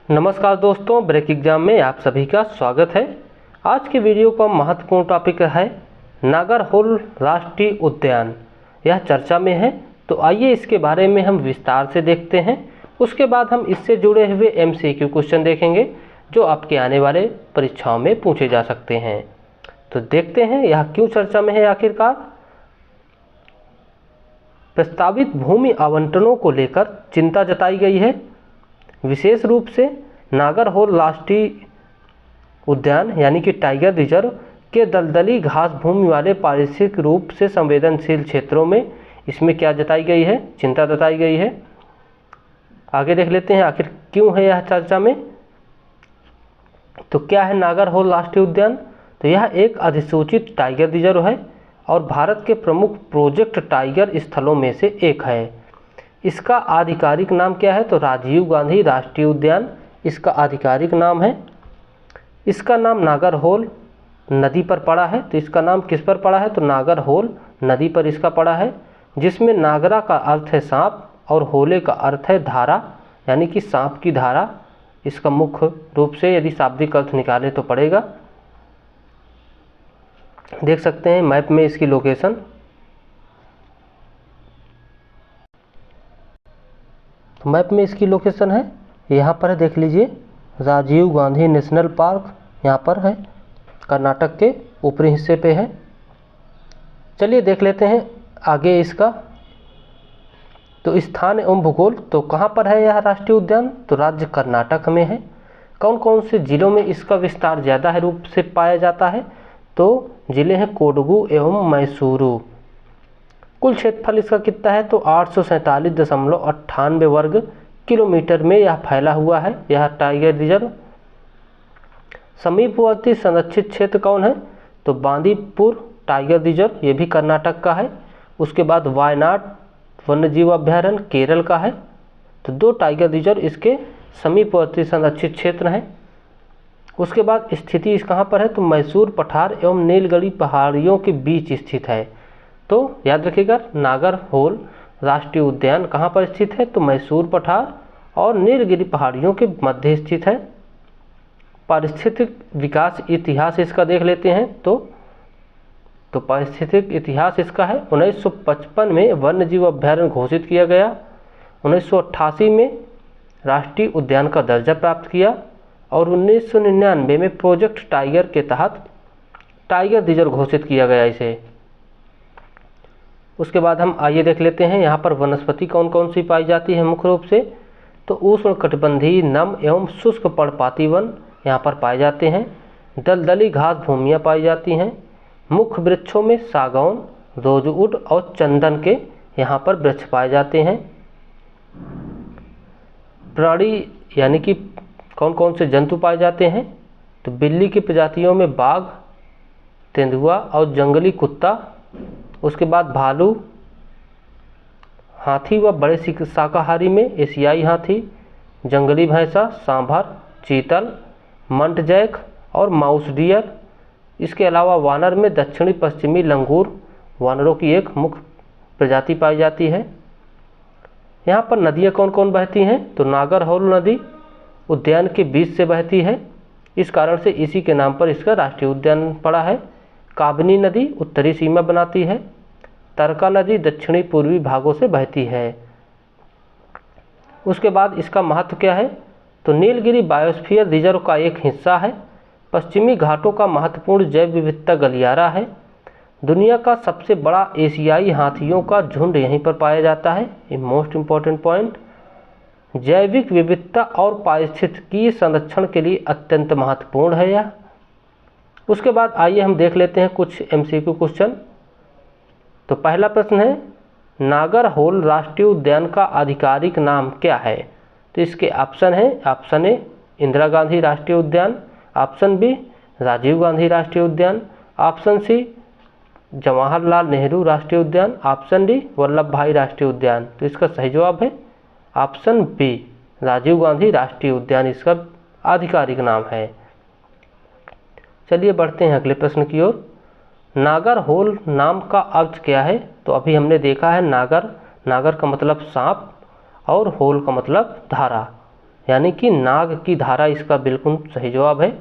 नमस्कार दोस्तों, break exam में आप सभी का स्वागत है। आज के वीडियो का महत्वपूर्ण टॉपिक है नागरहोल राष्ट्रीय उद्यान। यह चर्चा में है, तो आइए इसके बारे में हम विस्तार से देखते हैं। उसके बाद हम इससे जुड़े हुए MCQ क्वेश्चन देखेंगे जो आपके आने वाले परीक्षाओं में पूछे जा सकते हैं। तो देखते हैं यह क्यों चर्चा में है। आखिरकार प्रस्तावित भूमि आवंटनों को लेकर चिंता जताई गई है। विशेष रूप से नागरहोल राष्ट्रीय उद्यान यानी कि टाइगर रिजर्व के दलदली घास भूमि वाले पारिस्थितिक रूप से संवेदनशील क्षेत्रों में इसमें क्या जताई गई है, चिंता जताई गई है। आगे देख लेते हैं आखिर क्यों है यह चर्चा में। तो क्या है नागरहोल राष्ट्रीय उद्यान? तो यह एक अधिसूचित टाइगर रिजर्व है और भारत के प्रमुख प्रोजेक्ट टाइगर स्थलों में से एक है। इसका आधिकारिक नाम क्या है? तो राजीव गांधी राष्ट्रीय उद्यान इसका आधिकारिक नाम है। इसका नाम नागरहोल नदी पर पड़ा है। तो इसका नाम किस पर पड़ा है? तो नागरहोल नदी पर इसका पड़ा है, जिसमें नागरा का अर्थ है सांप और होले का अर्थ है धारा, यानी कि सांप की धारा। इसका मुख्य रूप से यदि शाब्दिक अर्थ निकाले तो पड़ेगा। देख सकते हैं मैप में इसकी लोकेशन। तो मैप में इसकी लोकेशन है, यहाँ पर है, देख लीजिए राजीव गांधी नेशनल पार्क यहाँ पर है, कर्नाटक के ऊपरी हिस्से पे है। चलिए देख लेते हैं आगे इसका। तो स्थान एवं भूगोल, तो कहाँ पर है यह राष्ट्रीय उद्यान? तो राज्य कर्नाटक में है। कौन कौन से जिलों में इसका विस्तार ज़्यादा है रूप से पाया जाता है? तो जिले हैं कोडगू एवं मैसूरू। कुल क्षेत्रफल इसका कितना है? तो 847.98 वर्ग किलोमीटर में यह फैला हुआ है यह टाइगर रिजर्व। समीपवर्ती संरक्षित क्षेत्र कौन है? तो बांदीपुर टाइगर रिजर्व, ये भी कर्नाटक का है। उसके बाद वायनाड वन्यजीव अभ्यारण्य केरल का है। तो 2 टाइगर रिजर्व इसके समीपवर्ती संरक्षित क्षेत्र हैं। उसके बाद स्थिति इस कहाँ पर है? तो मैसूर पठार एवं नीलगिरी पहाड़ियों के बीच स्थित है। तो याद रखिएगा नागरहोल राष्ट्रीय उद्यान कहाँ पर स्थित है? तो मैसूर पठार और नीलगिरी पहाड़ियों के मध्य स्थित है। पारिस्थितिक विकास इतिहास इसका देख लेते हैं। तो पारिस्थितिक इतिहास इसका है 1955 में वन्यजीव अभ्यारण्य घोषित किया गया। 1988 में राष्ट्रीय उद्यान का दर्जा प्राप्त किया और 1999 में प्रोजेक्ट टाइगर के तहत टाइगर रिजर्व घोषित किया गया इसे। उसके बाद हम आइए देख लेते हैं यहाँ पर वनस्पति कौन कौन सी पाई जाती है मुख्य रूप से। तो उष्णकटिबंधीय नम एवं शुष्क पर्णपाती वन यहाँ पर पाए जाते हैं। दलदली घास भूमियाँ पाई जाती हैं। मुख्य वृक्षों में सागौन, रोजवुड और चंदन के यहाँ पर वृक्ष पाए जाते हैं। प्राणी यानी कि कौन कौन से जंतु पाए जाते हैं? तो बिल्ली की प्रजातियों में बाघ, तेंदुआ और जंगली कुत्ता। उसके बाद भालू, हाथी व बड़े शाकाहारी में एशियाई हाथी, जंगली भैंसा, सांभर, चीतल, मंटजैक और माउस डियर। इसके अलावा वानर में दक्षिणी पश्चिमी लंगूर वानरों की एक मुख्य प्रजाति पाई जाती है। यहाँ पर नदियाँ कौन कौन बहती हैं? तो नागरहोल नदी उद्यान के बीच से बहती है, इस कारण से इसी के नाम पर इसका राष्ट्रीय उद्यान पड़ा है। काबनी नदी उत्तरी सीमा बनाती है। तरका नदी दक्षिणी पूर्वी भागों से बहती है। उसके बाद इसका महत्व क्या है? तो नीलगिरी बायोस्फीयर रिजर्व का एक हिस्सा है। पश्चिमी घाटों का महत्वपूर्ण जैव विविधता गलियारा है। दुनिया का सबसे बड़ा एशियाई हाथियों का झुंड यहीं पर पाया जाता है। ये मोस्ट इम्पॉर्टेंट पॉइंट। जैविक विविधता और पारिस्थितिकीय संरक्षण के लिए अत्यंत महत्वपूर्ण है यह। उसके बाद आइए हम देख लेते हैं कुछ MCQ क्वेश्चन। तो पहला प्रश्न है नागरहोल राष्ट्रीय उद्यान का आधिकारिक नाम क्या है? तो इसके ऑप्शन है। ऑप्शन ए इंदिरा गांधी राष्ट्रीय उद्यान, ऑप्शन बी राजीव गांधी राष्ट्रीय उद्यान, ऑप्शन सी जवाहरलाल नेहरू राष्ट्रीय उद्यान, ऑप्शन डी वल्लभ भाई राष्ट्रीय उद्यान। तो इसका सही जवाब है ऑप्शन बी राजीव गांधी राष्ट्रीय उद्यान इसका आधिकारिक नाम है। चलिए बढ़ते हैं अगले प्रश्न की ओर। नागरहोल नाम का अर्थ क्या है? तो अभी हमने देखा है नागर का मतलब सांप और होल का मतलब धारा। यानी कि नाग की धारा इसका बिल्कुल सही जवाब है।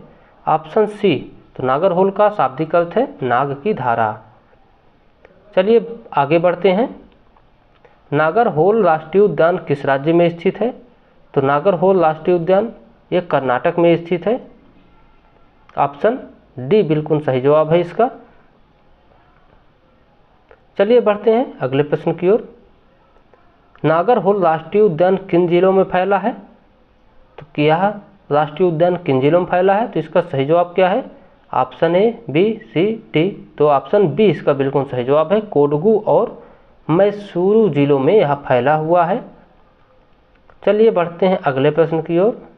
ऑप्शन सी, तो नागरहोल का शाब्दिक अर्थ है नाग की धारा। चलिए आगे बढ़ते हैं। नागरहोल राष्ट्रीय उद्यान किस राज्य में स्थित है? तो नागरहोल राष्ट्रीय उद्यान ये कर्नाटक में स्थित है। ऑप्शन डी बिल्कुल सही जवाब है इसका। चलिए बढ़ते हैं अगले प्रश्न की ओर। नागरहोल राष्ट्रीय उद्यान किन जिलों में फैला है? तो क्या राष्ट्रीय उद्यान किन जिलों में फैला है? तो इसका सही जवाब क्या है? Option A, B, C, D. तो ऑप्शन बी इसका बिल्कुल सही जवाब है। कोडगू और मैसूरू जिलों में यह फैला हुआ है। चलिए बढ़ते हैं अगले प्रश्न की ओर।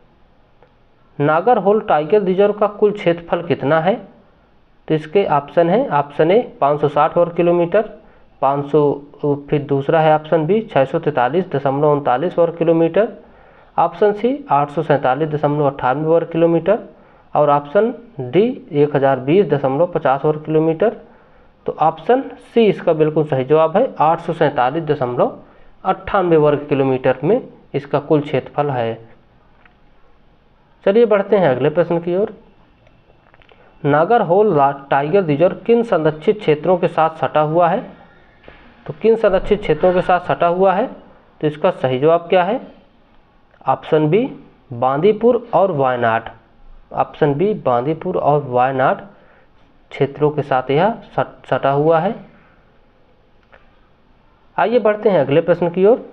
नागरहोल टाइगर रिजर्व का कुल क्षेत्रफल कितना है? तो इसके ऑप्शन है, ऑप्शन ए 560 वर्ग किलोमीटर, 500, फिर दूसरा है ऑप्शन बी 643.39 वर्ग किलोमीटर, ऑप्शन सी 847.98 वर्ग किलोमीटर और ऑप्शन डी 1020.50 वर्ग किलोमीटर। तो ऑप्शन सी इसका बिल्कुल सही जवाब है। 847.98 वर्ग किलोमीटर में इसका कुल क्षेत्रफल है। चलिए बढ़ते हैं अगले प्रश्न की ओर। नागरहोल टाइगर रिजर्व किन संरक्षित क्षेत्रों के साथ सटा हुआ है? तो किन संरक्षित क्षेत्रों के साथ सटा हुआ है? तो इसका सही जवाब क्या है? ऑप्शन बी बांदीपुर और वायनाड। ऑप्शन बी बांदीपुर और वायनाड क्षेत्रों के साथ यह सटा हुआ है। आइए बढ़ते हैं अगले प्रश्न की ओर।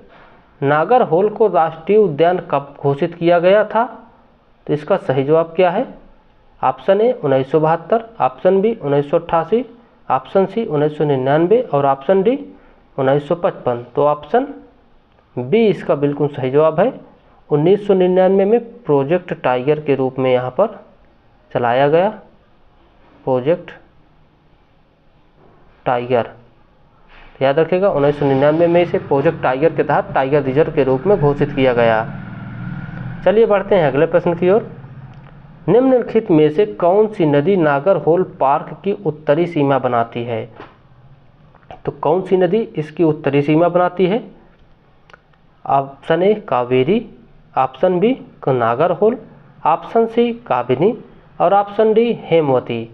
नागरहोल को राष्ट्रीय उद्यान कब घोषित किया गया था? तो इसका सही जवाब क्या है? Option A 1972, option B 1988, option C 1999 और ऑप्शन डी 1955। तो ऑप्शन बी इसका बिल्कुल सही जवाब है। 1999 में प्रोजेक्ट टाइगर के रूप में यहाँ पर चलाया गया। प्रोजेक्ट टाइगर याद रखिएगा, 1999 में इसे प्रोजेक्ट टाइगर के तहत टाइगर रिजर्व के रूप में घोषित किया गया। चलिए बढ़ते हैं अगले प्रश्न की ओर। निम्नलिखित में से कौन सी नदी नागरहोल पार्क की उत्तरी सीमा बनाती है? तो कौन सी नदी इसकी उत्तरी सीमा बनाती है? Option A Kaveri, option B Nagarhole, option C Kabini और ऑप्शन डी हेमवती।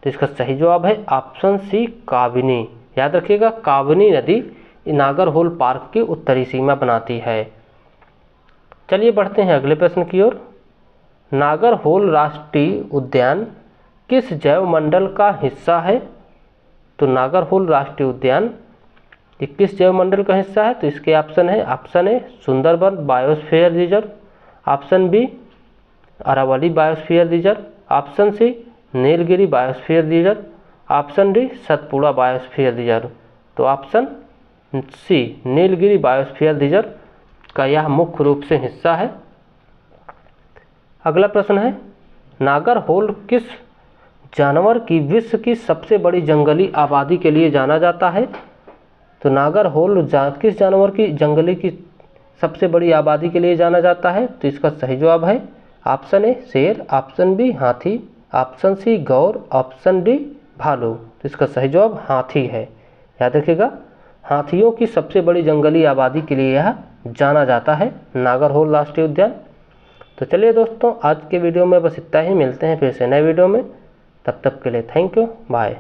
तो इसका सही जवाब है ऑप्शन सी काबिनी। याद रखिएगा, काबिनी नदी नागरहोल पार्क की उत्तरी सीमा बनाती है। चलिए बढ़ते हैं अगले प्रश्न की ओर। नागरहोल राष्ट्रीय उद्यान किस जैव मंडल का हिस्सा है? तो नागरहोल राष्ट्रीय उद्यान ये किस जैव मंडल का हिस्सा है? तो इसके ऑप्शन है, option A Sundarban biosphere reserve, option B Aravalli biosphere reserve, option C Nilgiri biosphere reserve, option D Satpura biosphere reserve. तो option C Nilgiri biosphere reserve का यह मुख्य रूप से हिस्सा है। अगला प्रश्न है, नागरहोल किस जानवर की विश्व की सबसे बड़ी जंगली आबादी के लिए जाना जाता है? तो नागरहोल किस जानवर की जंगली की सबसे बड़ी आबादी के लिए जाना जाता है? तो इसका सही जवाब है ऑप्शन ए शेर, ऑप्शन बी हाथी, ऑप्शन सी गौर, ऑप्शन डी भालू। तो इसका सही जवाब हाथी है। याद रखिएगा, हाथियों की सबसे बड़ी जंगली आबादी के लिए यह जाना जाता है नागरहोल राष्ट्रीय उद्यान। तो चलिए दोस्तों, आज के वीडियो में बस इतना ही। मिलते हैं फिर से नए वीडियो में। तब तक के लिए थैंक यू, बाय।